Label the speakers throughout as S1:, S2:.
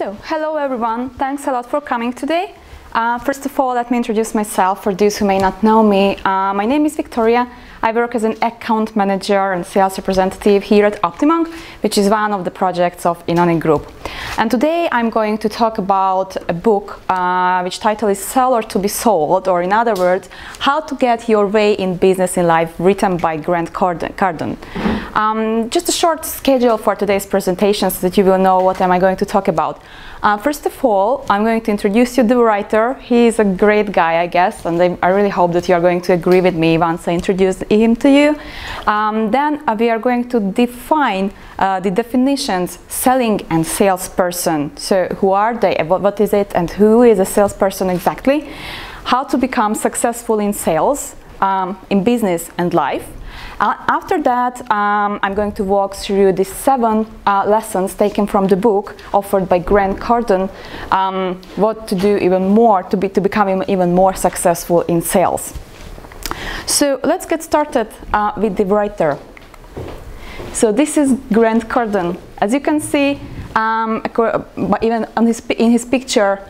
S1: So, hello everyone, thanks a lot for coming today. First of all, let me introduce myself for those who may not know me. My name is Viktória. I work as an account manager and sales representative here at Optimum, which is one of the projects of Innonic Group. And today I'm going to talk about a book which title is Sell or to be Sold, or in other words, How to Get Your Way in Business in Life, written by Grant Cardone. Just a short schedule for today's presentation so that you will know what am I going to talk about. First of all, I'm going to introduce you to the writer. He is a great guy, I guess, and I really hope that you are going to agree with me once I introduce him to you. Then we are going to define the definitions selling and salesperson. So who are they, what is it, and who is a salesperson exactly? How to become successful in sales, in business and life. After that, I'm going to walk through the 7 lessons taken from the book offered by Grant Cardone, what to do even more to become even more successful in sales. So let's get started with the writer. So this is Grant Cardone. As you can see, even in his picture,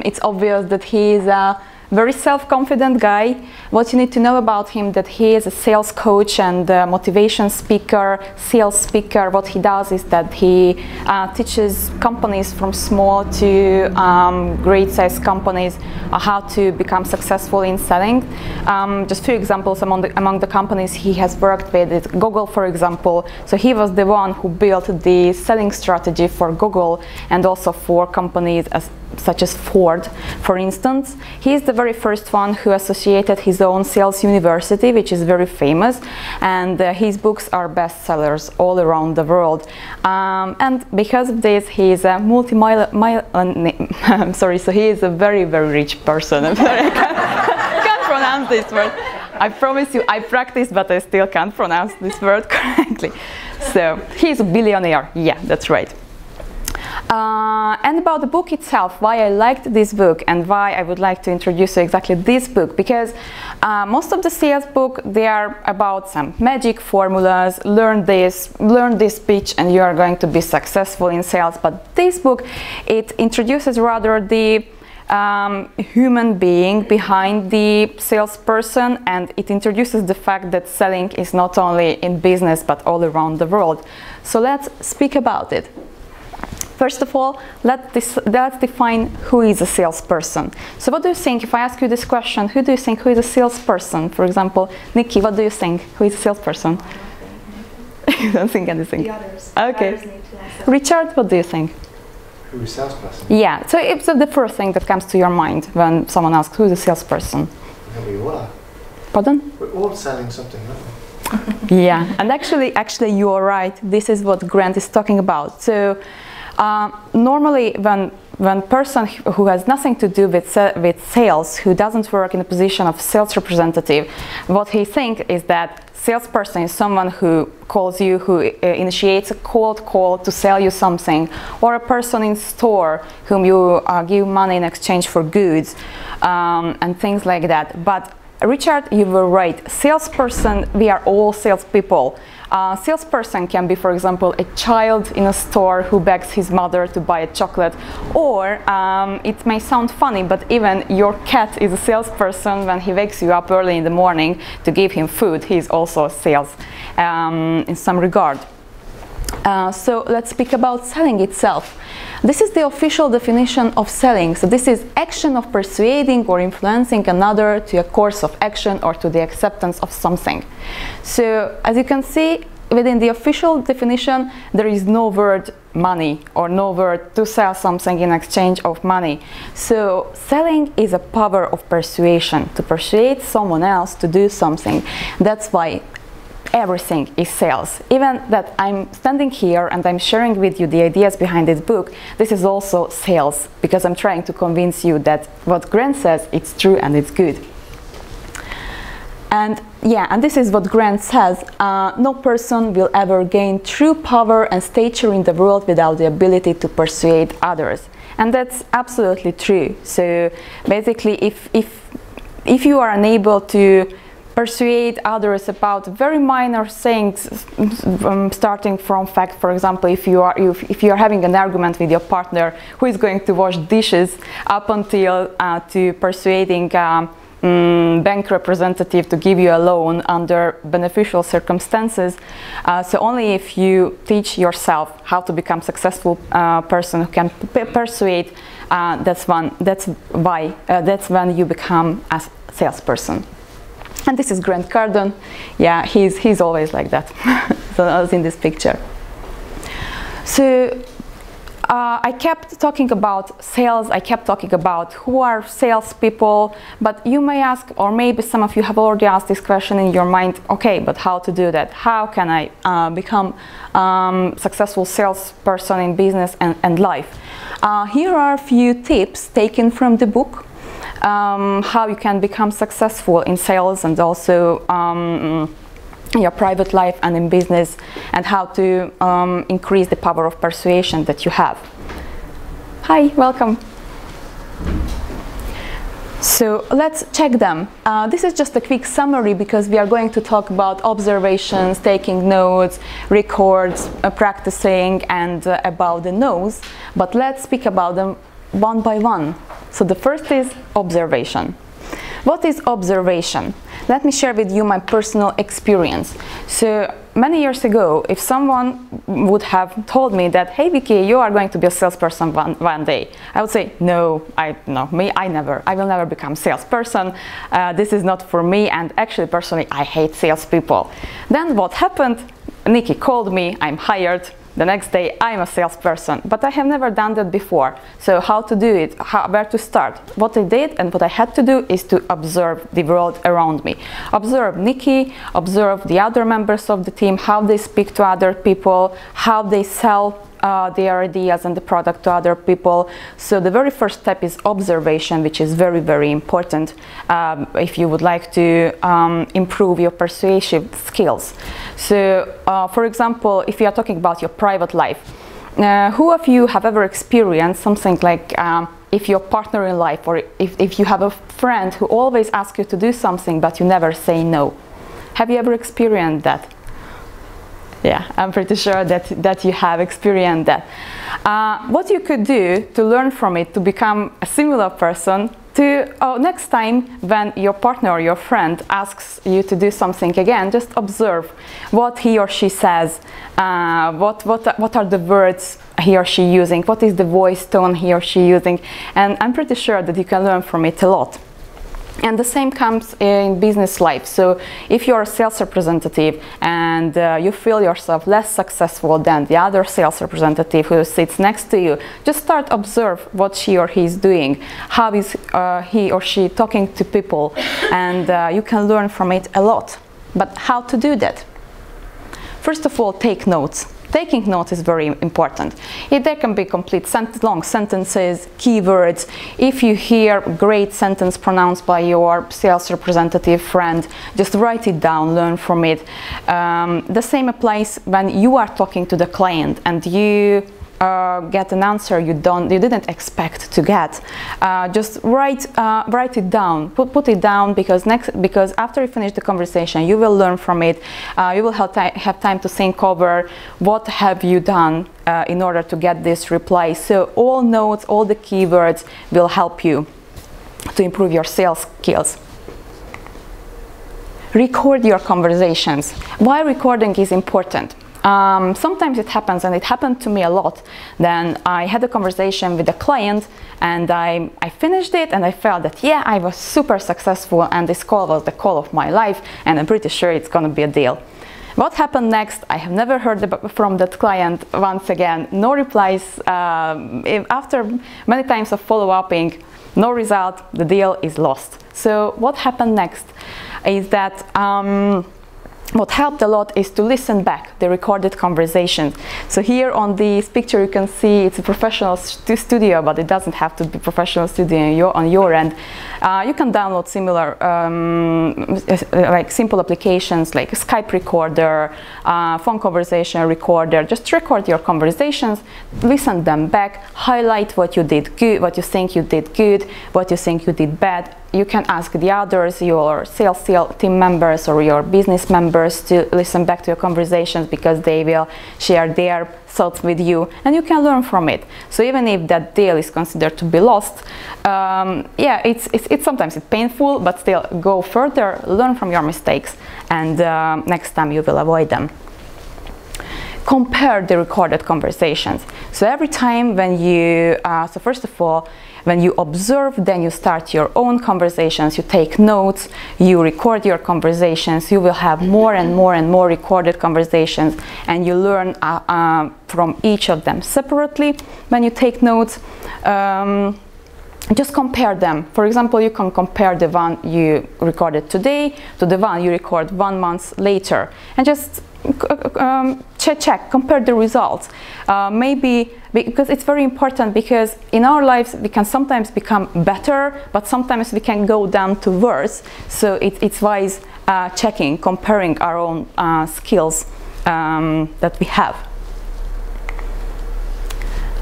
S1: it's obvious that he is a very self-confident guy. What you need to know about him, that he is a sales coach and motivation speaker, sales speaker. What he does is that he teaches companies from small to great size companies how to become successful in selling. Just a few examples among the companies he has worked with, Google, for example. So he was the one who built the selling strategy for Google and also for companies such as Ford, for instance. He is the very first one who associated his own sales university, which is very famous, and his books are bestsellers all around the world. And because of this, he is a so he is a very, very rich person. I can't pronounce this word. I promise you, I practiced, but I still can't pronounce this word correctly. So he's a billionaire. Yeah, that's right. And about the book itself, why I liked this book and why I would like to introduce you exactly this book, because most of the sales book, they are about some magic formulas, learn this pitch and you are going to be successful in sales. But this book, it introduces rather the human being behind the salesperson, and it introduces the fact that selling is not only in business but all around the world. So let's speak about it. First of all, let's define who is a salesperson. So what do you think, if I ask you this question, who do you think who is a salesperson? For example, Nikki, what do you think? Who is a salesperson? You don't think anything?
S2: The others.
S1: Okay.
S2: The others need to answer.
S1: Richard, what do you think?
S3: Who is a salesperson?
S1: Yeah, so it's the first thing that comes to your mind when someone asks who is a salesperson.
S3: Yeah, we all are.
S1: Pardon?
S3: We're all selling something, aren't we?
S1: Yeah, and actually you are right. This is what Grant is talking about. So normally when person who has nothing to do with sales, who doesn't work in a position of sales representative, what he thinks is that salesperson is someone who calls you, who initiates a cold call to sell you something, or a person in store whom you give money in exchange for goods, and things like that. But Richard, you were right. Salesperson, we are all salespeople. Salesperson can be, for example, a child in a store who begs his mother to buy a chocolate, or it may sound funny, but even your cat is a salesperson when he wakes you up early in the morning to give him food. He is also sales in some regard. So let's speak about selling itself. This is the official definition of selling. So this is action of persuading or influencing another to a course of action or to the acceptance of something. So as you can see, within the official definition, there is no word money or no word to sell something in exchange of money. So selling is a power of persuasion, to persuade someone else to do something. That's why everything is sales. Even that I'm standing here and I'm sharing with you the ideas behind this book, this is also sales, because I'm trying to convince you that what Grant says, it's true and it's good. And yeah, and this is what Grant says, no person will ever gain true power and stature in the world without the ability to persuade others. And that's absolutely true. So basically, if you are unable to persuade others about very minor things, starting from fact. For example, if you are having an argument with your partner who is going to wash dishes, up until to persuading bank representative to give you a loan under beneficial circumstances. So only if you teach yourself how to become successful person who can persuade, that's when you become a salesperson. And this is Grant Cardone. Yeah, he's always like that. So I was in this picture. So I kept talking about sales, I kept talking about who are salespeople, but you may ask, or maybe some of you have already asked this question in your mind, okay, but how to do that? How can I become successful salesperson in business and life? Here are a few tips taken from the book, how you can become successful in sales and also in your private life and in business, and how to increase the power of persuasion that you have. Hi, welcome. So let's check them. This is just a quick summary because we are going to talk about observations, taking notes, records, practicing, and about the no's. But let's speak about them one by one. So the first is observation. What is observation? Let me share with you my personal experience. So many years ago, if someone would have told me that, hey Vicky, you are going to be a salesperson one day, I would say, no, I will never become a salesperson. This is not for me, and actually personally I hate salespeople. Then what happened? Nikki called me, I'm hired. The next day I'm a salesperson, but I have never done that before. So how to do it, where to start? What I did and what I had to do is to observe the world around me. Observe Nikki, observe the other members of the team, how they speak to other people, how they sell their ideas and the product to other people. So the very first step is observation, which is very, very important if you would like to improve your persuasive skills. So for example, if you are talking about your private life, who of you have ever experienced something like if your partner in life, or if you have a friend who always asks you to do something but you never say no? Have you ever experienced that? Yeah, I'm pretty sure that you have experienced that. What you could do to learn from it, to become a similar person, to next time when your partner or your friend asks you to do something again, just observe what he or she says, what are the words he or she using, what is the voice tone he or she using, and I'm pretty sure that you can learn from it a lot. And the same comes in business life. So if you're a sales representative and you feel yourself less successful than the other sales representative who sits next to you, just start observe what she or he is doing. How is he or she talking to people, and you can learn from it a lot. But how to do that? First of all, take notes. Taking notes is very important. They can be complete long sentences, keywords. If you hear a great sentence pronounced by your sales representative friend, just write it down, learn from it. The same applies when you are talking to the client and you get an answer you didn't expect to get. Just write it down, put it down, because after you finish the conversation you will learn from it. You will have time to think over what have you done in order to get this reply. So all notes, all the keywords will help you to improve your sales skills. Record your conversations. Why recording is important? Sometimes it happens, and it happened to me a lot. Then I had a conversation with a client and I finished it and I felt that, yeah, I was super successful and this call was the call of my life and I'm pretty sure it's gonna be a deal. What happened next? I have never heard from that client once again. No replies. After many times of follow-upping, no result, the deal is lost. So what happened next is that what helped a lot is to listen back the recorded conversations. So here on this picture you can see it's a professional studio, but it doesn't have to be professional studio on your end. You can download similar like simple applications like a Skype recorder, phone conversation recorder. Just record your conversations, listen them back, highlight what you did good, what you think you did good, what you think you did bad. you can ask the others, your sales team members or your business members, to listen back to your conversations, because they will share their thoughts with you and you can learn from it. So even if that deal is considered to be lost, yeah, it's sometimes it's painful, but still go further, learn from your mistakes, and next time you will avoid them. Compare the recorded conversations. So every time when you, so first of all, when you observe, then you start your own conversations, you take notes, you record your conversations, you will have more and more and more recorded conversations, and you learn from each of them separately. When you take notes, just compare them. For example, you can compare the one you recorded today to the one you record 1 month later, and just check, compare the results. Maybe, because it's very important, because in our lives we can sometimes become better, but sometimes we can go down to worse. So it's wise checking, comparing our own skills that we have.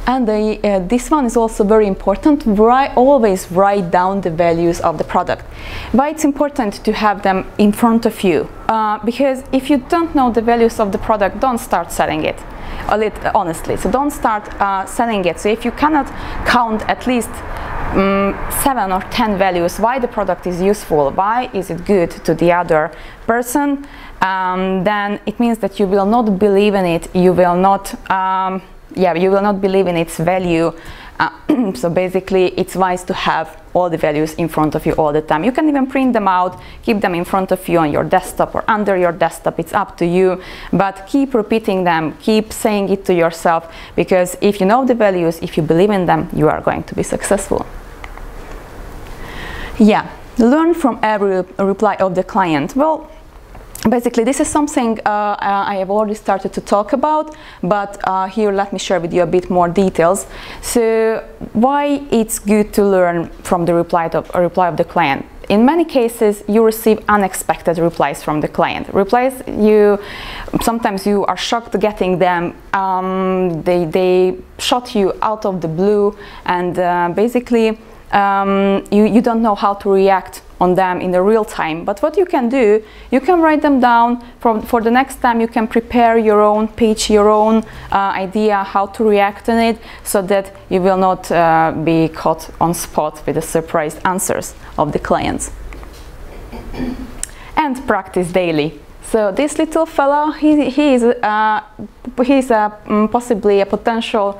S1: And this one is also very important. Always write down the values of the product. Why it's important to have them in front of you? Because if you don't know the values of the product, don't start selling it. Honestly, so don't start selling it. So if you cannot count at least 7 or 10 values why the product is useful, why is it good to the other person, then it means that you will not believe in it. You will not. You will not believe in its value. So basically, it's wise to have all the values in front of you all the time. You can even print them out, keep them in front of you on your desktop or under your desktop. It's up to you, but keep repeating them, keep saying it to yourself, because if you know the values, if you believe in them, you are going to be successful. Yeah, learn from every reply of the client. Well, basically, this is something I have already started to talk about, but here let me share with you a bit more details. So, why it's good to learn from the reply of the client? In many cases, you receive unexpected replies from the client. Replies sometimes you are shocked getting them. They shot you out of the blue, and basically you don't know how to react on them in the real time. But what you can do, you can write them down for the next time. You can prepare your own pitch, your own idea how to react on it, so that you will not be caught on spot with the surprised answers of the clients. And practice daily. So this little fellow, he's possibly a potential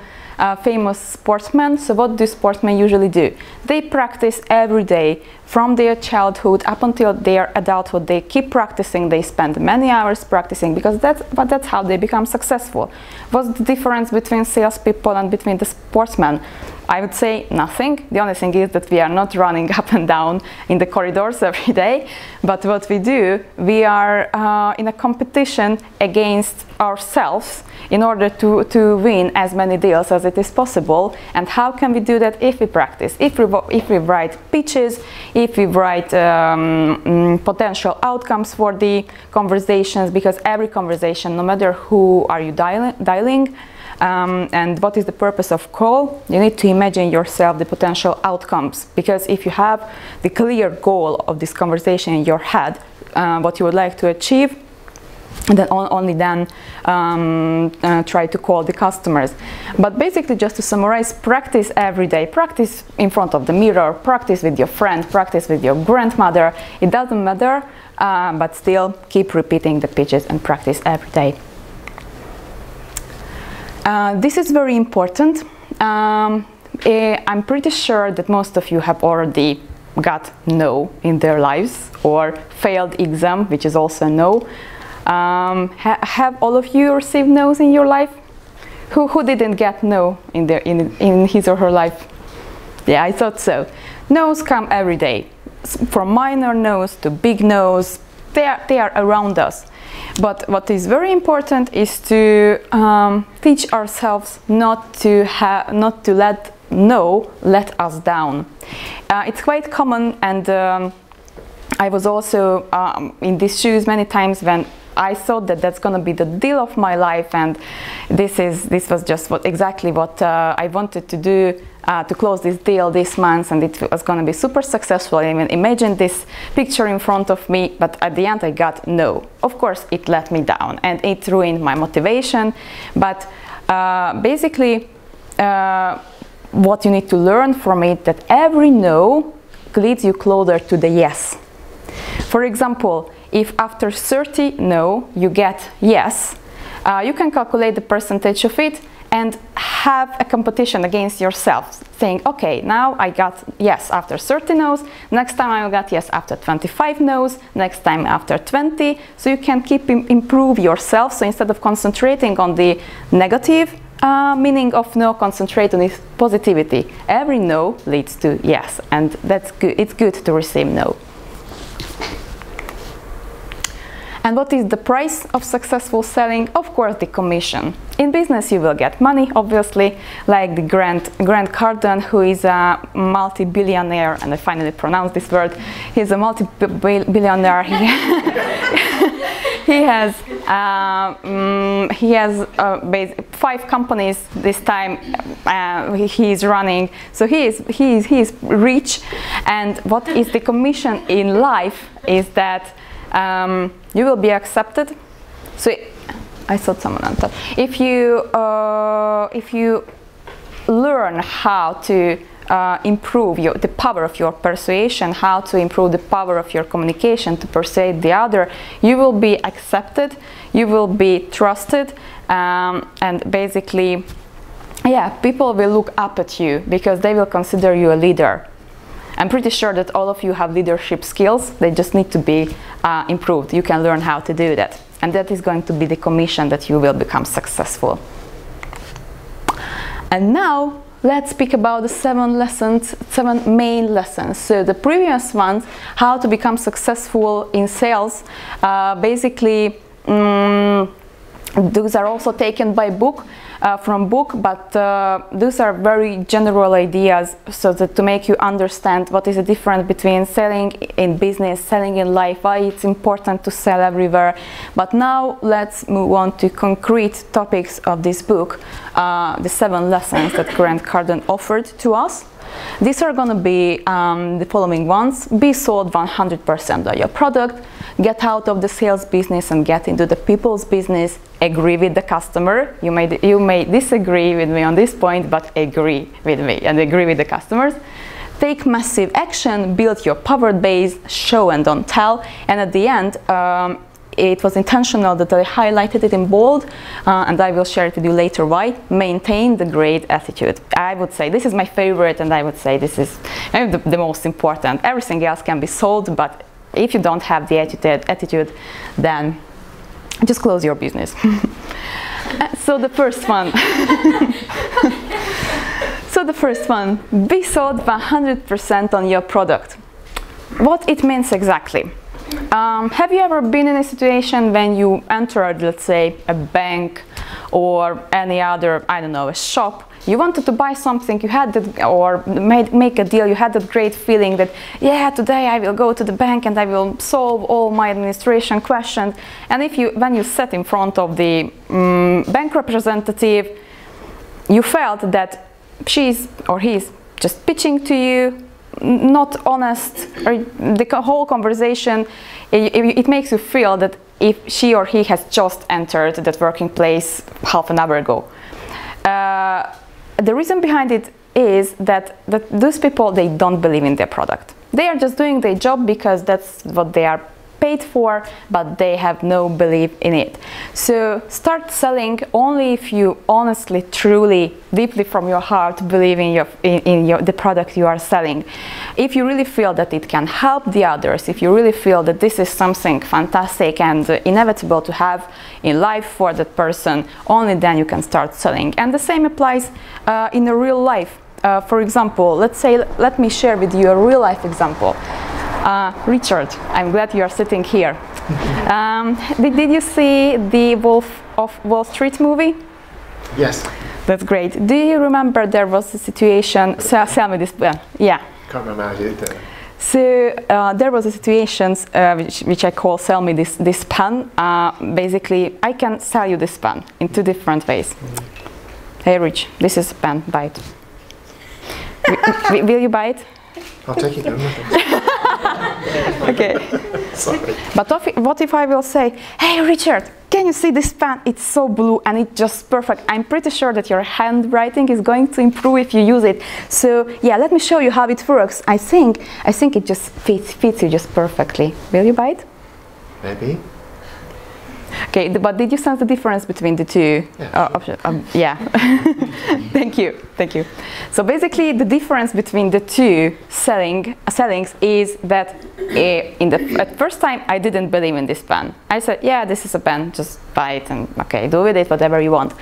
S1: famous sportsman. So what do sportsmen usually do? They practice every day from their childhood up until their adulthood. They keep practicing. They spend many hours practicing, because that's how they become successful. What's the difference between salespeople and between the sportsmen? I would say nothing. The only thing is that we are not running up and down in the corridors every day, but what we do, we are in a competition against ourselves in order to win as many deals as it is possible. And how can we do that? If we practice, if we write pitches, if we write potential outcomes for the conversations, because every conversation, no matter who are you dialing, and what is the purpose of call, you need to imagine yourself the potential outcomes, because if you have the clear goal of this conversation in your head, what you would like to achieve, and then only then try to call the customers. But basically, just to summarize, practice every day. Practice in front of the mirror, practice with your friend, practice with your grandmother. It doesn't matter, but still keep repeating the pitches and practice every day. This is very important. I'm pretty sure that most of you have already got no in their lives, or failed exam, which is also no. Have all of you received no's in your life? Who didn't get no in his or her life? Yeah, I thought so. No's come every day, from minor no's to big no's. They are around us. But what is very important is to teach ourselves not to let no let us down. It's quite common, and I was also in these shoes many times when I thought that that's going to be the deal of my life, and this was just exactly what I wanted to do to close this deal this month, and it was going to be super successful. I even imagined this picture in front of me, but at the end I got no. Of course, it let me down and it ruined my motivation. But basically, what you need to learn from it, that every no leads you closer to the yes. For example, if after 30 no you get yes, you can calculate the percentage of it and have a competition against yourself, saying, okay, now I got yes after 30 no's, next time I will get yes after 25 no's, next time after 20, so you can keep improve yourself. So instead of concentrating on the negative meaning of no, concentrate on its positivity. Every no leads to yes, and that's good. It's good to receive no. And what is the price of successful selling? Of course, the commission. In business, you will get money, obviously, like the Grant Cardone, who is a multi-billionaire, and I finally pronounced this word. He's a multi-billionaire. He has 5 companies this time he's running. So he is rich. And what is the commission in life is that you will be accepted. So I thought someone on top. If you learn how to improve the power of your persuasion, how to improve the power of your communication to persuade the other, you will be accepted, you will be trusted, and basically, yeah, people will look up at you because they will consider you a leader. I'm pretty sure that all of you have leadership skills. They just need to be improved. You can learn how to do that. And that is going to be the commission that you will become successful. And now, let's speak about the 7 main lessons. So the previous ones, how to become successful in sales, basically, those are also taken by from book, but those are very general ideas, so that to make you understand what is the difference between selling in business, selling in life, why it's important to sell everywhere. But now let's move on to concrete topics of this book, the 7 lessons that Grant Cardone offered to us. These are going to be the following ones. Be sold 100% of your product. Get out of the sales business and get into the people's business. Agree with the customer. You may disagree with me on this point, but agree with me and agree with the customers. Take massive action. Build your power base. Show and don't tell. And at the end, it was intentional that I highlighted it in bold, and I will share it with you later why. Maintain the great attitude. I would say this is my favorite, and I would say this is maybe the most important. Everything else can be sold, but if you don't have the attitude, then just close your business. So the first one. Be sold 100% on your product. What it means exactly. Have you ever been in a situation when you entered, let's say, a bank or any other, I don't know, a shop? You wanted to buy something, you had that, or make a deal, you had that great feeling that, yeah, today I will go to the bank and I will solve all my administration questions. And when you sat in front of the bank representative, you felt that she's or he's just pitching to you, not honest, or the whole conversation, it makes you feel that if she or he has just entered that working place half an hour ago. The reason behind it is that those people, they don't believe in their product. They are just doing their job because that's what they are paid for, but they have no belief in it. So start selling only if you honestly, truly, deeply from your heart believe in the product you are selling. If you really feel that it can help the others, if you really feel that this is something fantastic and inevitable to have in life for that person, only then you can start selling. And the same applies in a real life. For example, let me share with you a real life example. Richard, I'm glad you are sitting here. Did you see the Wolf of Wall Street movie?
S3: Yes.
S1: That's great. Do you remember there was a situation? Tell me this. Yeah.
S3: Can't remember how you did it.
S1: So there was a situation which I call "sell me this pen." Basically, I can sell you this pen in 2 different ways. Hey, Rich, this is a pen. Buy it. Will you buy it?
S3: I'll take it.
S1: Okay.
S3: Sorry.
S1: But what if I will say, hey Richard, can you see this pen? It's so blue and it's just perfect. I'm pretty sure that your handwriting is going to improve if you use it. So yeah, let me show you how it works. I think it just fits you just perfectly. Will you buy it?
S3: Maybe.
S1: Okay, but did you sense the difference between the two options? Yeah. Thank you. So basically, the difference between the two sellings is that at first time I didn't believe in this pen. I said, yeah, this is a pen, just buy it and okay, do with it whatever you want.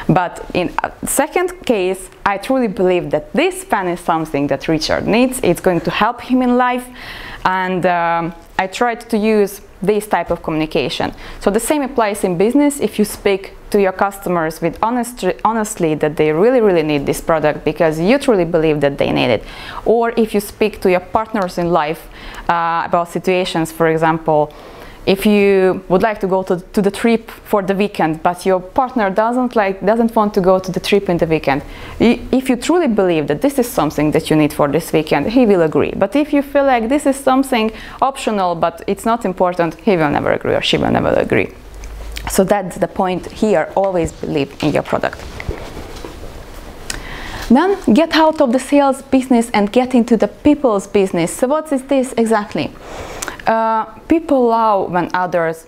S1: But in a second case, I truly believe that this pen is something that Richard needs. It's going to help him in life, and I tried to use this type of communication. So the same applies in business. If you speak to your customers with honestly that they really need this product because you truly believe that they need it, or if you speak to your partners in life about situations, for example, if you would like to go to the trip for the weekend, but your partner doesn't want to go to the trip in the weekend, if you truly believe that this is something that you need for this weekend, he will agree. But if you feel like this is something optional but it's not important, he will never agree or she will never agree. So that's the point here, always believe in your product. Then get out of the sales business and get into the people's business. So what is this exactly? People love when others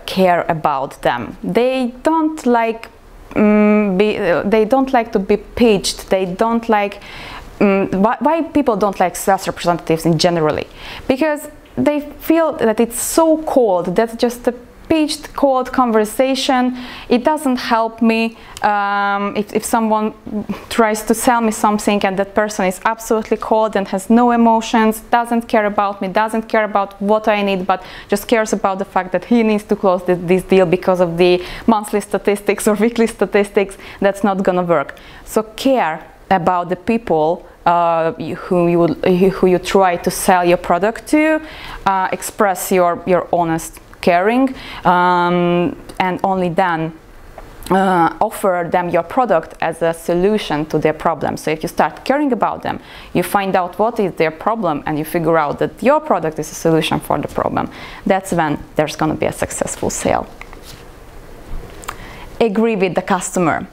S1: care about them. They don't like to be pitched. They don't like why people don't like sales representatives in generally, because they feel that it's so cold. That's just a pitched, cold conversation. It doesn't help me if someone tries to sell me something and that person is absolutely cold and has no emotions, doesn't care about me, doesn't care about what I need, but just cares about the fact that he needs to close this deal because of the monthly statistics or weekly statistics. That's not gonna work. So care about the people who you try to sell your product to. Express your honest caring, and only then offer them your product as a solution to their problem. So if you start caring about them, you find out what is their problem and you figure out that your product is a solution for the problem, that's when there's going to be a successful sale. Agree with the customer.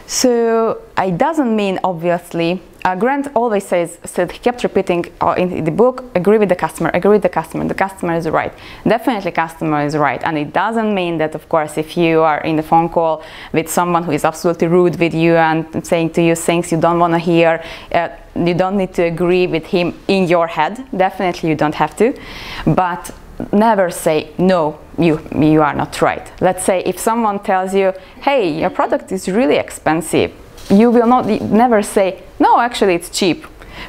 S1: So it doesn't mean, obviously, Grant always said, he kept repeating in the book, agree with the customer, the customer is right. Definitely customer is right. And it doesn't mean that, of course, if you are in a phone call with someone who is absolutely rude with you and saying to you things you don't want to hear, you don't need to agree with him in your head. Definitely you don't have to. But never say, no, you are not right. Let's say if someone tells you, hey, your product is really expensive, you will never say, no, actually it's cheap,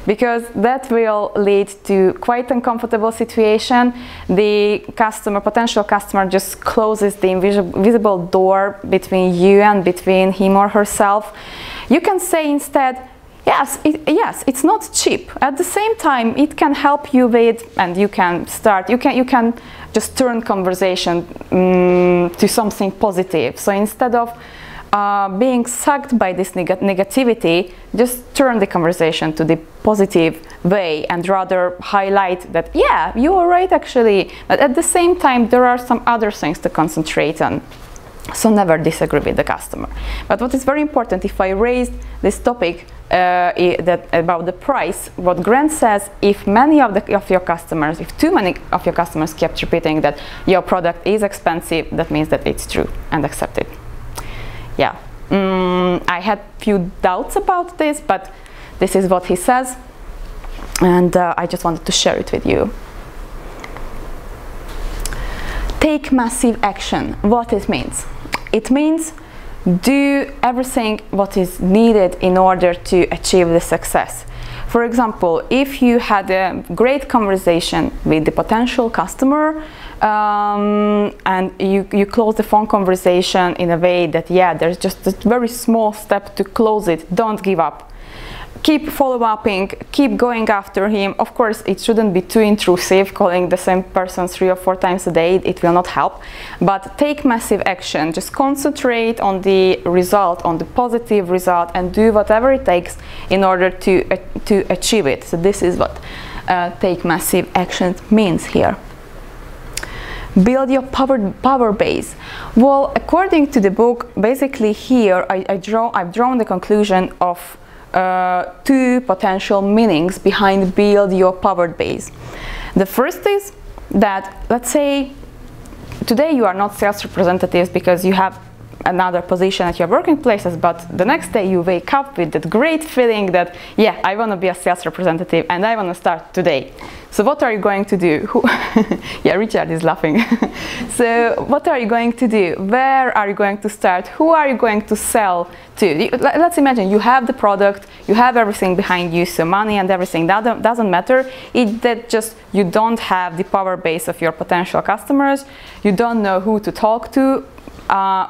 S1: because that will lead to quite uncomfortable situation. The potential customer just closes the invisible door between you and between him or herself. You can say instead, yes, it's not cheap. At the same time, it can help you with, and you can just turn conversation to something positive. So instead of being sucked by this negativity, just turn the conversation to the positive way and rather highlight that, yeah, you are right actually, but at the same time there are some other things to concentrate on. So never disagree with the customer. But what is very important, if I raised this topic about the price, what Grant says, if too many of your customers kept repeating that your product is expensive, that means that it's true, and accept it. Yeah, I had few doubts about this, but this is what he says, and I just wanted to share it with you. Take massive action. What it means? It means do everything what is needed in order to achieve the success. For example, if you had a great conversation with the potential customer, and you close the phone conversation in a way that, yeah, there's just a very small step to close it, don't give up. keep follow-upping, keep going after him. Of course, it shouldn't be too intrusive, calling the same person 3 or 4 times a day, it will not help. But take massive action, just concentrate on the result, on the positive result, and do whatever it takes in order to achieve it. So this is what take massive action means here. Build your power base. Well, according to the book, basically here I've drawn the conclusion of 2 potential meanings behind build your power base. The first is that, let's say, today you are not sales representatives because you have another position at your working places, but the next day you wake up with that great feeling that, yeah, I want to be a sales representative and I want to start today. So what are you going to do? Yeah, Richard is laughing. So what are you going to do? Where are you going to start? Who are you going to sell to? Let's imagine you have the product, you have everything behind you, so money and everything, that doesn't matter. That just you don't have the power base of your potential customers, you don't know who to talk to.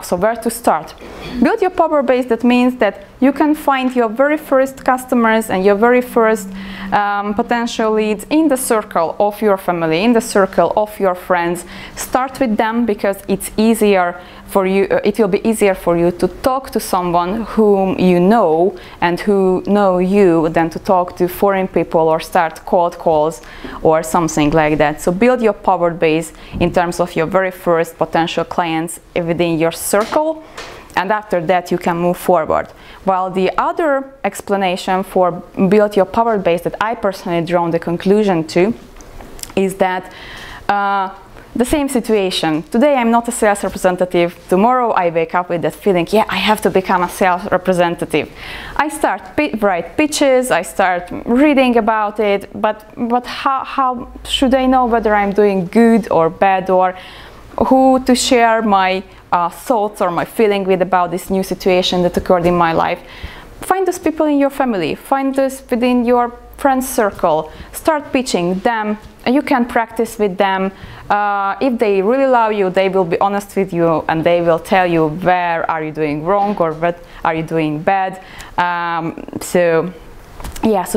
S1: So where to start? Build your power base. That means that you can find your very first customers and your very first potential leads in the circle of your family, in the circle of your friends. Start with them because it's easier for you. It will be easier for you to talk to someone whom you know and who know you than to talk to foreign people or start cold calls or something like that. So build your power base in terms of your very first potential clients within your circle, and after that you can move forward. While the other explanation for build your power base that I personally drawn the conclusion to is that the same situation. Today I'm not a sales representative. Tomorrow I wake up with that feeling, yeah, I have to become a sales representative. I start write pitches, I start reading about it, but how should I know whether I'm doing good or bad, or who to share my thoughts or my feeling with about this new situation that occurred in my life? Find those people in your family, find those within your friends circle, start pitching them, and you can practice with them. If they really love you, they will be honest with you and they will tell you where are you doing wrong or what are you doing bad. So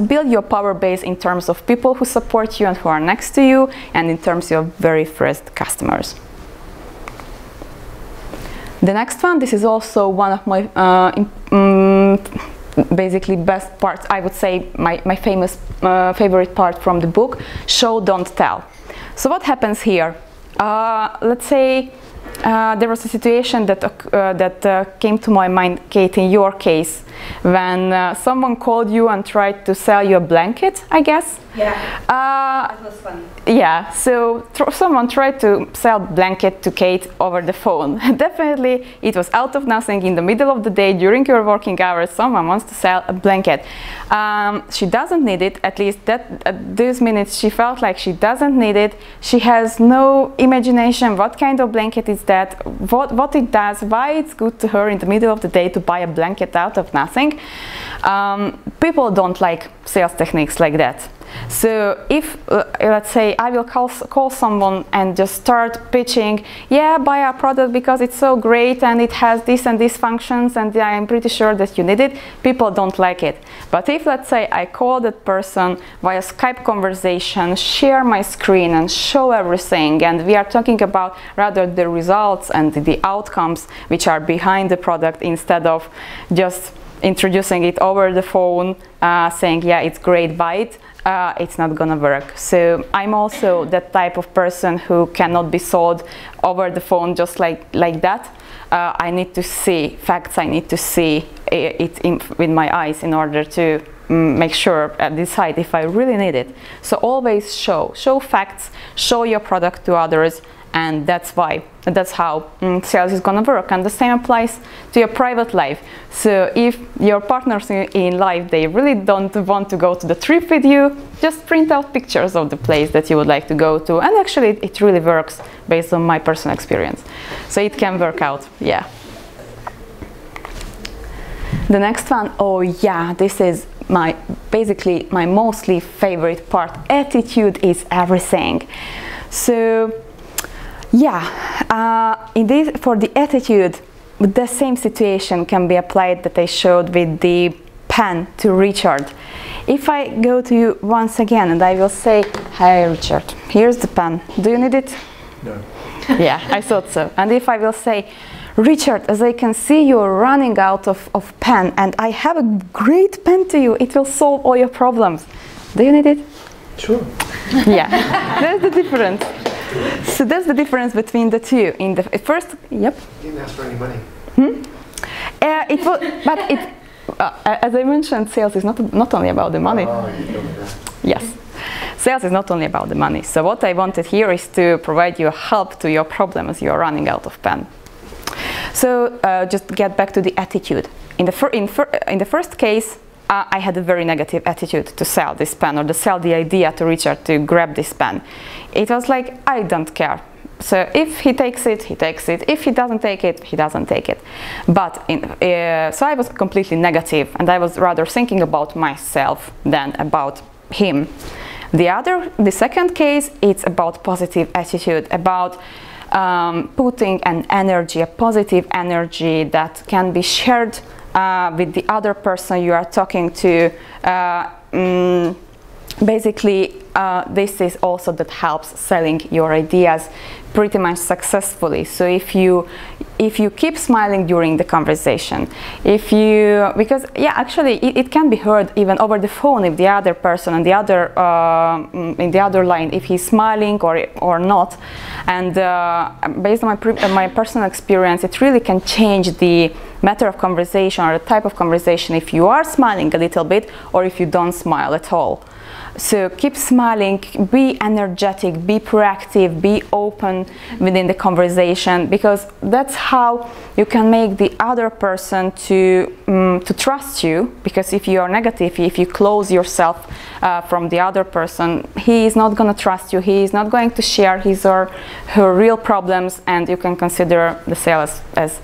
S1: build your power base in terms of people who support you and who are next to you, and in terms of very first customers. The next one, this is also one of my basically best parts, I would say my favorite part from the book, show, don't tell. So what happens here? Let's say there was a situation that came to my mind, Kate, in your case, when someone called you and tried to sell you a blanket, I guess.
S2: Yeah, that was fun.
S1: Yeah, so someone tried to sell blanket to Kate over the phone. Definitely, it was out of nothing in the middle of the day during your working hours. Someone wants to sell a blanket. She doesn't need it. At least at those minutes, she felt like she doesn't need it. She has no imagination. What kind of blanket is that? What it does? Why it's good to her in the middle of the day to buy a blanket out of nothing? People don't like sales techniques like that. So if, let's say, I will call someone and just start pitching, yeah, buy our product because it's so great and it has this and these functions and I'm pretty sure that you need it, people don't like it. But if, let's say, I call that person via Skype conversation, share my screen and show everything, and we are talking about rather the results and the outcomes which are behind the product instead of just introducing it over the phone, saying, yeah, it's great, buy it, it's not gonna work. So I'm also that type of person who cannot be sold over the phone just like that. I need to see facts, I need to see it with my eyes in order to make sure and decide if I really need it. So always show facts, show your product to others, and that's how sales is gonna work. And the same applies to your private life. So if your partners in life, they really don't want to go to the trip with you, just print out pictures of the place that you would like to go to, and actually it really works based on my personal experience. So it can work out, yeah. The next one, oh yeah, this is basically my mostly favorite part. Attitude is everything. So yeah, for the attitude, the same situation can be applied that I showed with the pen to Richard. If I go to you once again and I will say, hey Richard, here's the pen, do you need it?
S3: No.
S1: Yeah, I thought so. And if I will say, Richard, as I can see you're running out of pen and I have a great pen to you, it will solve all your problems. Do you need it?
S3: Sure.
S1: Yeah, that's the difference. So that's the difference between the two. In the first, yep.
S3: You didn't ask for any money.
S1: It was, but it, as I mentioned, sales is not only about the money.
S3: Oh, you told me that.
S1: Yes, sales is not only about the money. So what I wanted here is to provide you help to your problem as you are running out of pen. So just get back to the attitude. In the first case, I had a very negative attitude to sell this pen or to sell the idea to Richard to grab this pen. It was like, I don't care. So if he takes it, he takes it. If he doesn't take it, he doesn't take it. But so I was completely negative and I was rather thinking about myself than about him. The second case, it's about positive attitude, about putting an energy, a positive energy that can be shared with the other person you are talking to. Basically, this is also that helps selling your ideas pretty much successfully. So if you keep smiling during the conversation, because yeah, actually it can be heard even over the phone if the other person on the other in the other line, if he's smiling or not. And based on my personal experience, it really can change the matter of conversation or the type of conversation if you are smiling a little bit or if you don't smile at all. So keep smiling, be energetic, be proactive, be open within the conversation, because that's how you can make the other person to trust you. Because if you are negative, if you close yourself from the other person, he is not going to trust you, he is not going to share his or her real problems, and you can consider the sale as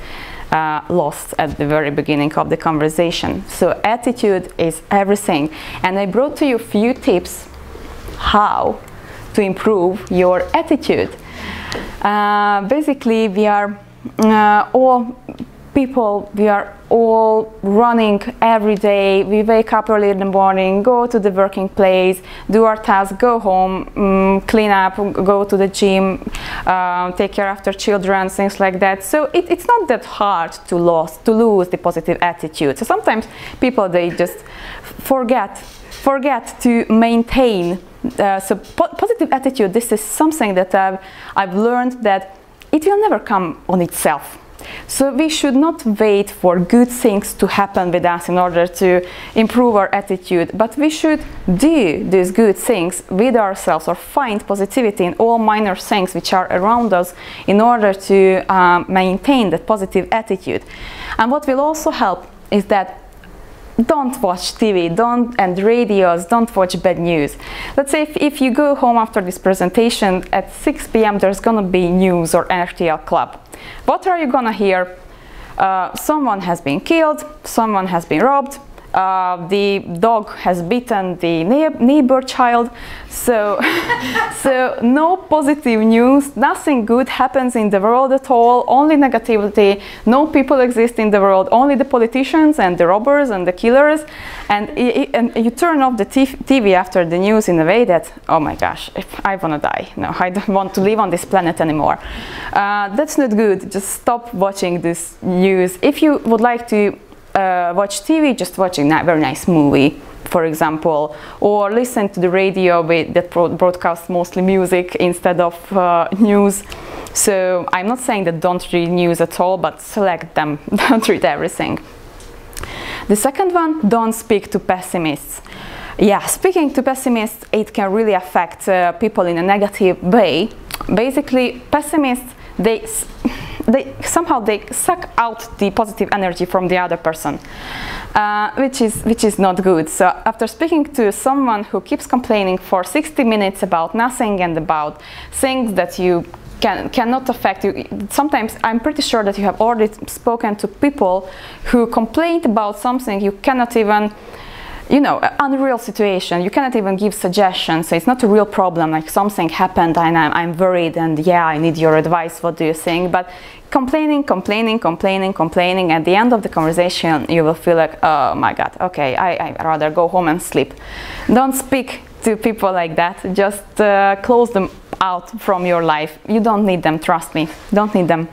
S1: lost at the very beginning of the conversation. So attitude is everything, and I brought to you a few tips how to improve your attitude. Basically, we are all people, we are all running every day. We wake up early in the morning, go to the working place, do our tasks, go home, clean up, go to the gym, take care after children, things like that. So it's not that hard to lose the positive attitude. So sometimes people, they just forget to maintain. So positive attitude, this is something that I've learned that it will never come on itself. So we should not wait for good things to happen with us in order to improve our attitude, but we should do these good things with ourselves or find positivity in all minor things which are around us in order to maintain that positive attitude. And what will also help is that don't watch TV, and radios, don't watch bad news. Let's say if you go home after this presentation at 6 p.m. there's gonna be news or RTL Club. What are you gonna hear? Someone has been killed, someone has been robbed, the dog has bitten the neighbor child. So, so no positive news, nothing good happens in the world at all, only negativity, no people exist in the world, only the politicians and the robbers and the killers. And you turn off the TV after the news in a way that, oh my gosh, I want to die. No, I don't want to live on this planet anymore. That's not good. Just stop watching this news. If you would like to watch TV, just watch a very nice movie, for example, or listen to the radio that broadcasts mostly music instead of news. So I'm not saying that don't read news at all, but select them, don't read everything. The second one, don't speak to pessimists. Yeah, speaking to pessimists, it can really affect people in a negative way. Basically, pessimists, they somehow suck out the positive energy from the other person, which is not good. So after speaking to someone who keeps complaining for 60 minutes about nothing and about things that you cannot affect you, sometimes I'm pretty sure that you have already spoken to people who complained about something you cannot even you know, unreal situation. You cannot even give suggestions. So it's not a real problem, like something happened and I'm worried and yeah, I need your advice, what do you think? But complaining, at the end of the conversation, you will feel like, oh my God, okay, I'd rather go home and sleep. Don't speak to people like that. Just close them out from your life. You don't need them, trust me, don't need them.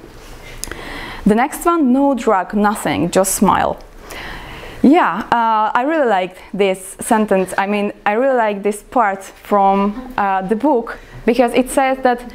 S1: The next one, no drug, nothing, just smile. Yeah, I really liked this sentence. I mean, I really like this part from the book, because it says that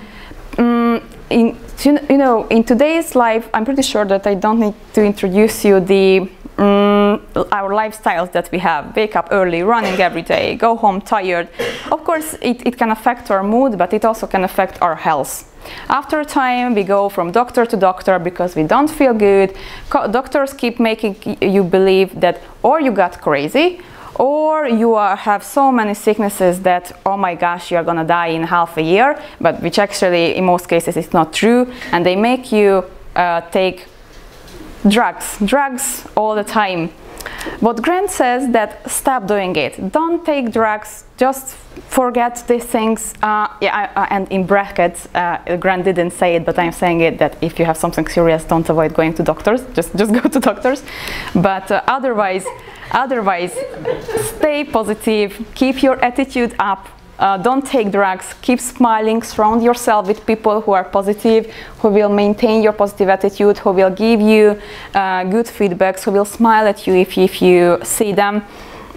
S1: in today's life, I'm pretty sure that I don't need to introduce you the our lifestyles that we have. Wake up early, running every day, go home tired. Of course, it can affect our mood, but it also can affect our health. After a time, we go from doctor to doctor because we don't feel good. Doctors keep making you believe that or you got crazy, or you have so many sicknesses that, oh my gosh, you're gonna die in half a year, but which actually in most cases is not true, and they make you take drugs all the time. What Grant says that stop doing it. Don't take drugs, just forget these things. And in brackets, Grant didn't say it, but I'm saying it, that if you have something serious, don't avoid going to doctors, just go to doctors. But otherwise, stay positive, keep your attitude up. Don't take drugs, keep smiling, surround yourself with people who are positive, who will maintain your positive attitude, who will give you good feedbacks, who will smile at you if you see them.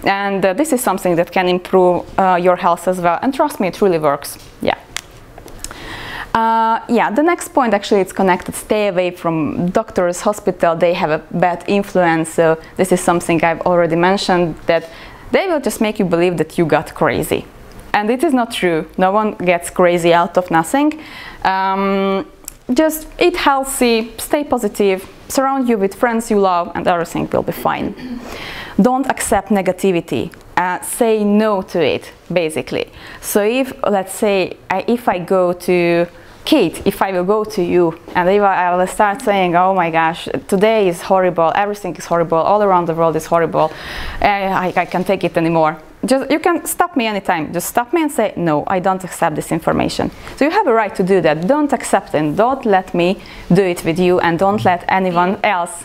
S1: And this is something that can improve your health as well. And trust me, it really works. Yeah. The next point, actually, it's connected. Stay away from doctors, hospital. They have a bad influence. So this is something I've already mentioned, that they will just make you believe that you got crazy. And it is not true. No one gets crazy out of nothing. Just eat healthy, stay positive, surround you with friends you love, and everything will be fine. Don't accept negativity. Say no to it, basically. So if, let's say, if I go to Kate, if I will go to you, and if I will start saying, oh my gosh, today is horrible, everything is horrible, all around the world is horrible, I can't take it anymore. You can stop me anytime. Just stop me and say, no, I don't accept this information. So you have a right to do that. Don't accept it. Don't let me do it with you, and don't let anyone else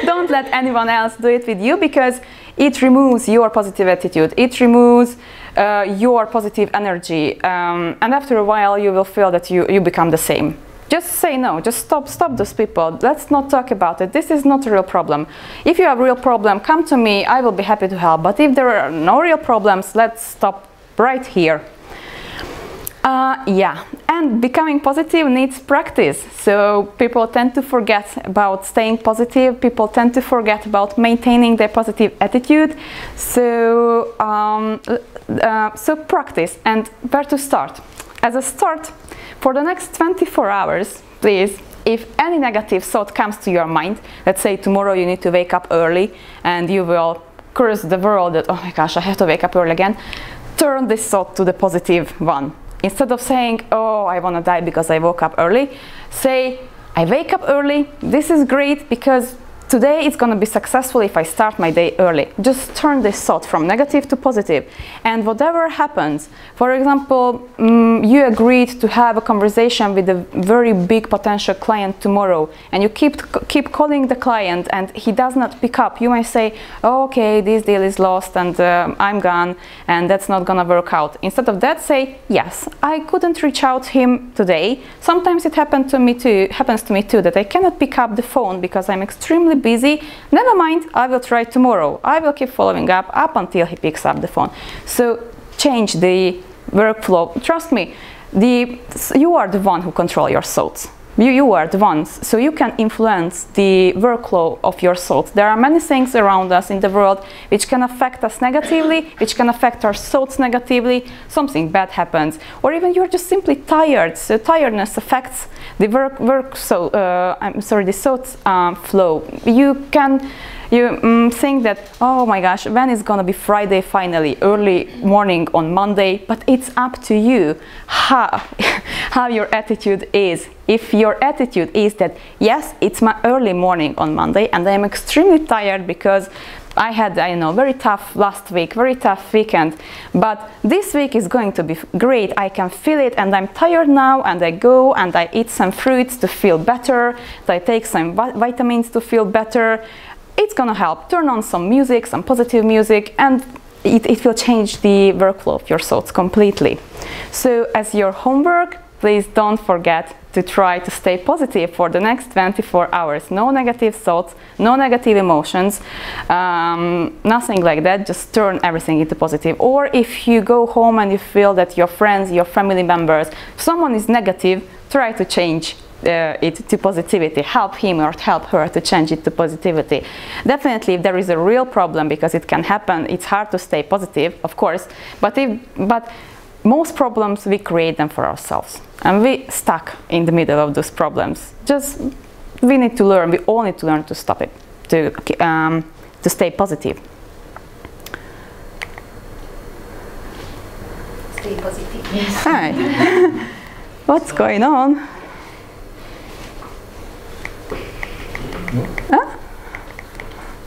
S1: don't let anyone else do it with you, because it removes your positive attitude. It removes your positive energy. And after a while, you will feel that you become the same. Just say no, just stop those people. Let's not talk about it. This is not a real problem. If you have a real problem, come to me, I will be happy to help. But if there are no real problems, let's stop right here. And becoming positive needs practice. So people tend to forget about staying positive. People tend to forget about maintaining their positive attitude. So, so practice. And where to start? As a start, for the next 24 hours, please, if any negative thought comes to your mind, let's say tomorrow you need to wake up early and you will curse the world that, oh my gosh, I have to wake up early again, turn this thought to the positive one. Instead of saying, oh, I want to die because I woke up early, say, I wake up early, this is great because today it's going to be successful if I start my day early. Just turn this thought from negative to positive. And whatever happens, for example, you agreed to have a conversation with a very big potential client tomorrow, and you keep calling the client and he does not pick up. You may say, oh, okay, this deal is lost and I'm gone and that's not going to work out. Instead of that, say, yes, I couldn't reach out to him today. Sometimes it happens to me too that I cannot pick up the phone because I'm extremely busy. Never mind, I will try tomorrow. I will keep following up until he picks up the phone. So change the workflow. Trust me, you are the one who controls your thoughts. You are the ones, so you can influence the workflow of your thoughts. There are many things around us in the world which can affect us negatively, which can affect our thoughts negatively. Something bad happens, or even you're just simply tired. So tiredness affects the the thought flow. You think that, oh my gosh, when is gonna be Friday finally, early morning on Monday, but it's up to you how your attitude is. If your attitude is that, yes, it's my early morning on Monday and I'm extremely tired because I had, I know, very tough last week, very tough weekend, but this week is going to be great. I can feel it, and I'm tired now, and I go and I eat some fruits to feel better, and I take some vitamins to feel better. It's gonna help. Turn on some music, some positive music, and it will change the workflow of your thoughts completely. So as your homework, please don't forget to try to stay positive for the next 24 hours. No negative thoughts, no negative emotions, nothing like that. Just turn everything into positive. Or if you go home and you feel that your friends, your family members, someone is negative, try to change it to positivity. Help him or help her to change it to positivity. Definitely, if there is a real problem, because it can happen, it's hard to stay positive, of course, but most problems, we create them for ourselves, and we stuck in the middle of those problems. Just, we need to learn, we all need to learn to stop it, to stay positive.
S2: Stay positive. Yes.
S1: All right. What's going on? Huh?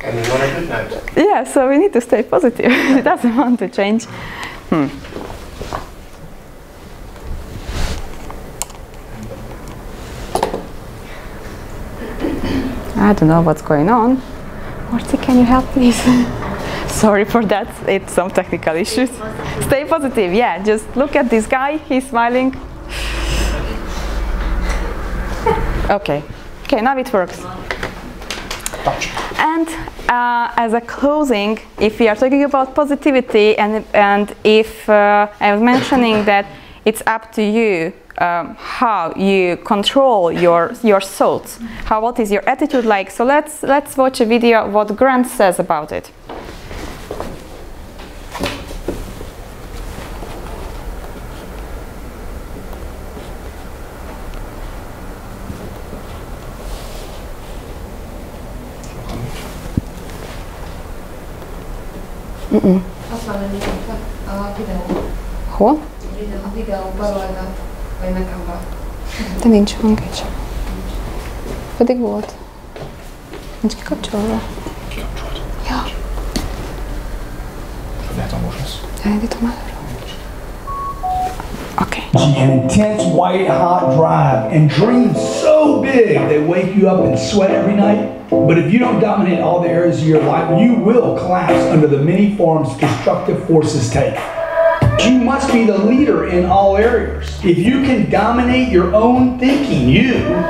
S3: And we want a good note.
S1: Yeah, so we need to stay positive. It doesn't want to change. I don't know what's going on. Marty, can you help please? Sorry for that, it's some technical issues. Stay positive, yeah, just look at this guy, he's smiling. Okay, now it works. And as a closing, if we are talking about positivity, and if I was mentioning that it's up to you how you control your thoughts, what is your attitude like. So let's watch a video of what Grant says about it.
S2: Azt van a videó.
S1: Hol?
S2: A videó bal oldalt, vagy nekem van.
S1: De nincs hang egy sem. Pedig volt. Nincs kikapcsolva.
S4: Kikapcsolt.
S1: Ja.
S4: Elindítom most lesz.
S1: Elindítom előre. Okay.
S5: An intense white hot drive and dreams so big they wake you up and sweat every night. But if you don't dominate all the areas of your life, you will collapse under the many forms destructive forces take. You must be the leader in all areas. If you can dominate your own thinking,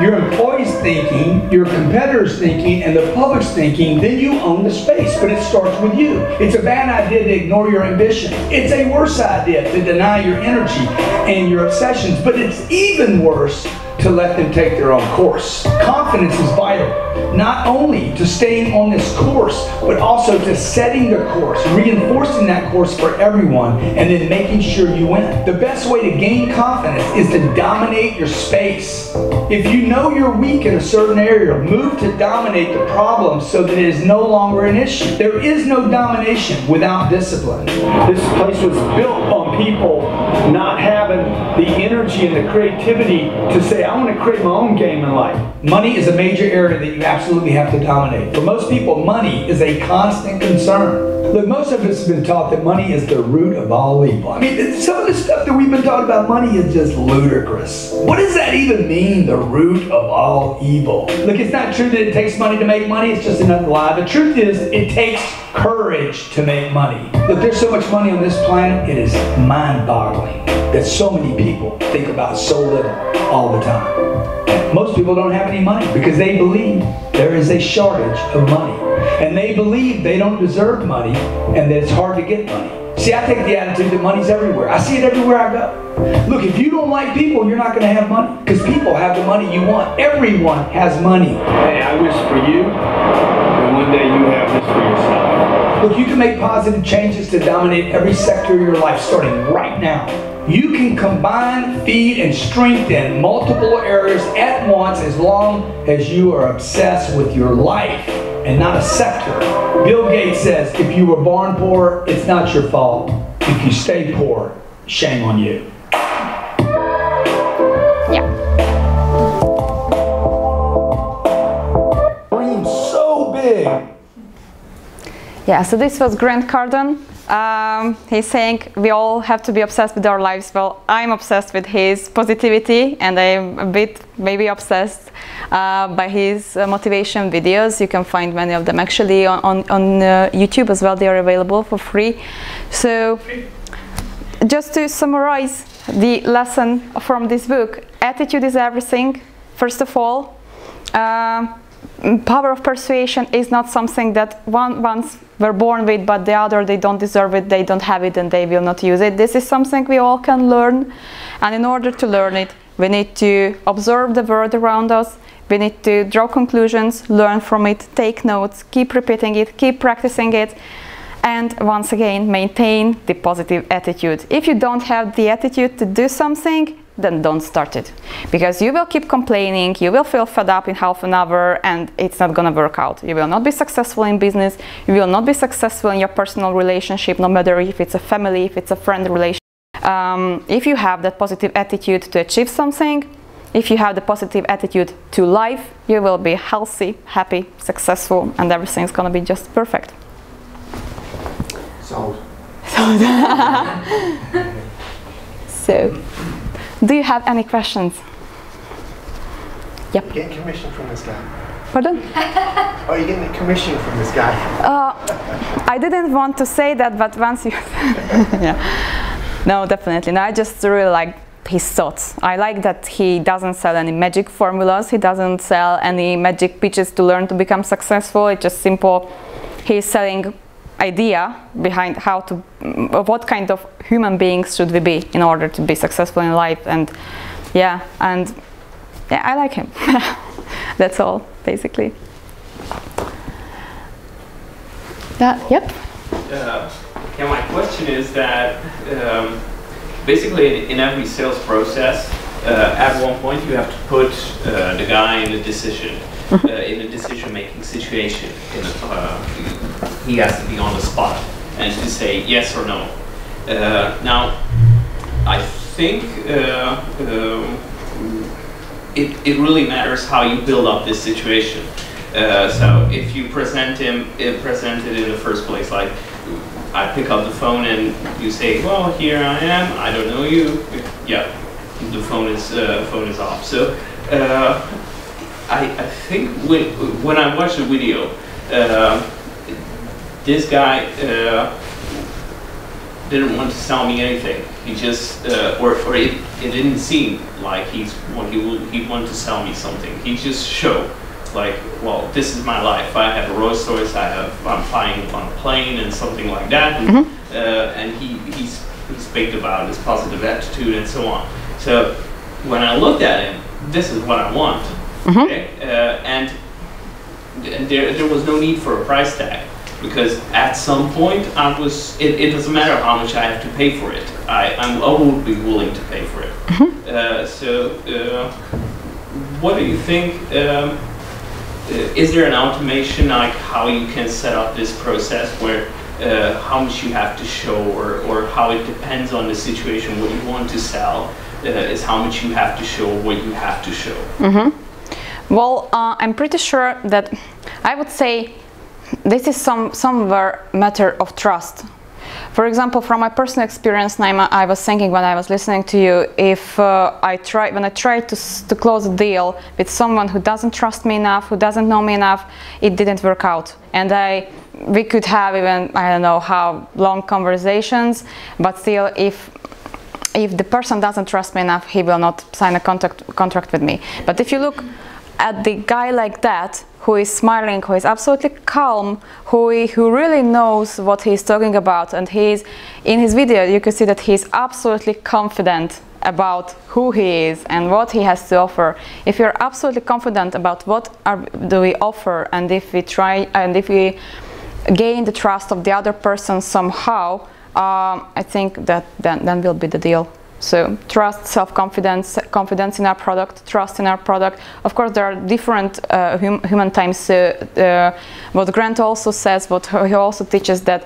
S5: your employees' thinking, your competitors' thinking, and the public's thinking, then you own the space, but it starts with you. It's a bad idea to ignore your ambition. It's a worse idea to deny your energy and your obsessions, but it's even worse to let them take their own course. Confidence is vital, not only to staying on this course, but also to setting the course, reinforcing that course for everyone, and then making sure you win. The best way to gain confidence is to dominate your space. If you know you're weak in a certain area, move to dominate the problem so that it is no longer an issue. There is no domination without discipline.
S6: This place was built on people not having the energy and the creativity to say, I want to create my own game in life.
S5: Money is a major area that you absolutely have to dominate. For most people, money is a constant concern. Look, most of us have been taught that money is the root of all evil. I mean, some of the stuff that we've been taught about money is just ludicrous. What does that even mean, the root of all evil? Look, it's not true that it takes money to make money, it's just another lie. The truth is, it takes courage to make money. Look, there's so much money on this planet, it is mind-boggling that so many people think about so little all the time. Most people don't have any money because they believe there is a shortage of money. And they believe they don't deserve money and that it's hard to get money. See, I take the attitude that money's everywhere. I see it everywhere I go. Look, if you don't like people, you're not going to have money because people have the money you want. Everyone has money.
S6: Hey, I wish for you that one day you have this for yourself.
S5: Look, you can make positive changes to dominate every sector of your life starting right now. You can combine, feed, and strengthen multiple areas at once as long as you are obsessed with your life and not a sector. Bill Gates says, if you were born poor, it's not your fault. If you stay poor, shame on you.
S1: Yeah.
S5: Dream so big.
S1: Yeah, so this was Grant Cardone. He's saying we all have to be obsessed with our lives. Well, I'm obsessed with his positivity, and I'm a bit maybe obsessed by his motivation videos. You can find many of them actually on YouTube as well. They are available for free. So just to summarize the lesson from this book, attitude is everything. First of all, power of persuasion is not something that once were born with, but the other they don't deserve it, they don't have it, and they will not use it. This is something we all can learn, and in order to learn it, we need to observe the world around us, we need to draw conclusions, learn from it, take notes, keep repeating it, keep practicing it, and once again maintain the positive attitude. If you don't have the attitude to do something, then don't start it, because you will keep complaining, you will feel fed up in half an hour, and it's not gonna work out. You will not be successful in business, you will not be successful in your personal relationship, no matter if it's a family, if it's a friend relationship. If you have that positive attitude to achieve something, if you have the positive attitude to life, you will be healthy, happy, successful, and everything's gonna be just perfect.
S3: Sold.
S1: So, do you have any questions? Yep.
S3: Getting commission from this guy.
S1: Pardon?
S3: Are you getting a commission from this guy?
S1: I didn't want to say that, but once you... yeah. No, definitely. No, I just really like his thoughts. I like that he doesn't sell any magic formulas. He doesn't sell any magic pitches to learn to become successful. It's just simple. He's selling idea behind how to, what kind of human beings should we be in order to be successful in life, and yeah, I like him. That's all, basically. Yep.
S7: Yeah, my question is that basically in every sales process, at one point you have to put the guy in a decision. In a decision-making situation, he has to be on the spot and to say yes or no. Now, I think it really matters how you build up this situation. So if you present it in the first place, like I pick up the phone and you say, well, here I am, I don't know you. Yeah, the phone is off. So. I think when I watched the video, this guy didn't want to sell me anything. He just, or it didn't seem like he wanted to sell me something. He just showed, like, well, this is my life. I have a Rolls Royce. I'm flying on a plane and something like that. And he spoke about his positive attitude and so on. So when I looked at him, this is what I want. Okay? And there was no need for a price tag, because at some point it doesn't matter how much I have to pay for it. I would be willing to pay for it. So what do you think? Is there an automation, like how you can set up this process where how much you have to show, or how it depends on the situation, what you want to sell is how much you have to show, what you have to show?
S1: Well, I'm pretty sure that I would say this is somewhere matter of trust. For example, from my personal experience, Naima, I was thinking when I was listening to you, if when I tried to close a deal with someone who doesn't trust me enough, who doesn't know me enough, it didn't work out. And we could have even, I don't know how long conversations, but still if the person doesn't trust me enough, he will not sign a contract with me. But if you look at the guy like that, who is smiling, who is absolutely calm, who really knows what he's talking about, and he's in his video, you can see that he's absolutely confident about who he is and what he has to offer. If you're absolutely confident about what do we offer, and if we try and if we gain the trust of the other person somehow, I think that then will be the deal. So trust, self-confidence, confidence in our product, trust in our product. Of course, there are different human times. What Grant also says, what he also teaches, that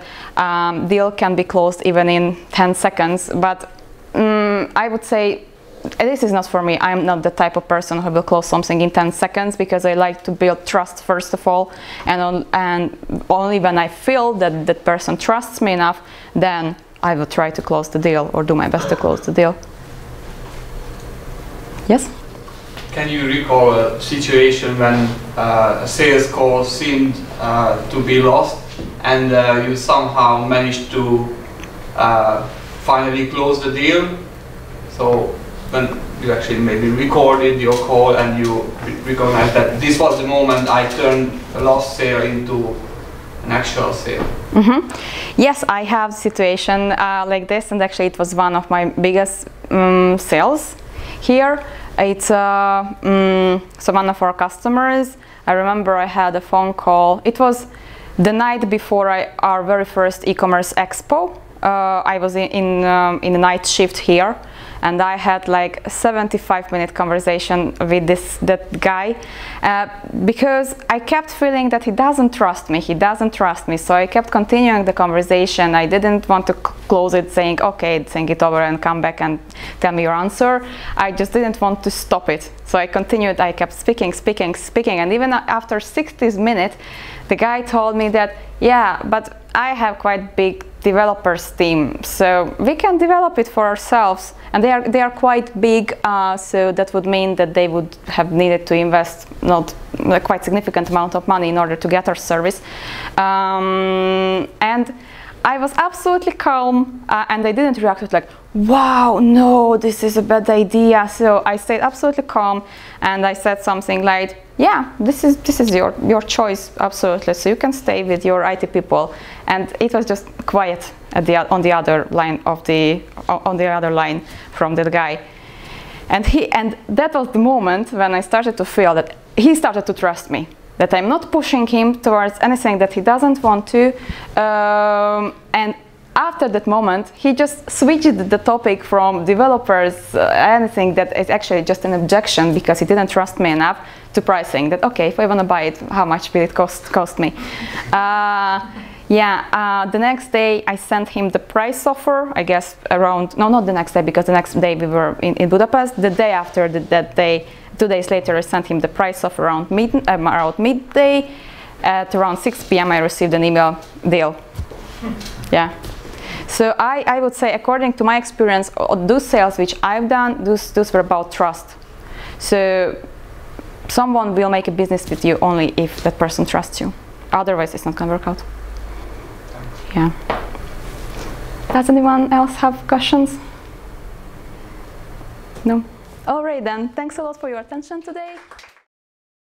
S1: deal can be closed even in 10 seconds. But I would say this is not for me. I'm not the type of person who will close something in 10 seconds because I like to build trust first of all, and only when I feel that that person trusts me enough, then I will try to close the deal or do my best to close the deal. Yes?
S8: Can you recall a situation when a sales call seemed to be lost and you somehow managed to finally close the deal? So when you actually maybe recorded your call and you recognized that this was the moment I turned a lost sale into an actual sale.
S1: Yes, I have a situation like this, and actually it was one of my biggest sales here. It's so one of our customers. I remember I had a phone call. It was the night before our very first e-commerce expo. I was in a night shift here, and I had like a 75-minute conversation with that guy because I kept feeling that he doesn't trust me. He doesn't trust me. So I kept continuing the conversation. I didn't want to close it, saying, "Okay, think it over and come back and tell me your answer." I just didn't want to stop it. So I continued. I kept speaking, and even after 60 minutes, the guy told me that, "Yeah, but I have quite big developers team, so we can develop it for ourselves, and they are quite big, so that would mean that they would have needed to invest not a quite significant amount of money in order to get our service." And I was absolutely calm, and I didn't react with like, "Wow, no, this is a bad idea." So I stayed absolutely calm, and I said something like, "Yeah, this is your choice, absolutely. So you can stay with your IT people." And it was just quiet on the other line from that guy. And that was the moment when I started to feel that he started to trust me, that I'm not pushing him towards anything that he doesn't want to. And after that moment, he just switched the topic from developers, anything that is actually just an objection because he didn't trust me enough, to pricing. That, okay, if I want to buy it, how much will it cost me? The next day I sent him the price offer, I guess around, no, not the next day, because the next day we were in Budapest. The day after that day, 2 days later, I sent him the price offer around midday. At around 6 p.m. I received an email deal. Yeah. So I would say, according to my experience, those sales which I've done, those were about trust. So someone will make a business with you only if that person trusts you. Otherwise, it's not going to work out. Yeah. Does anyone else have questions? No? All right then. Thanks a lot for your attention today.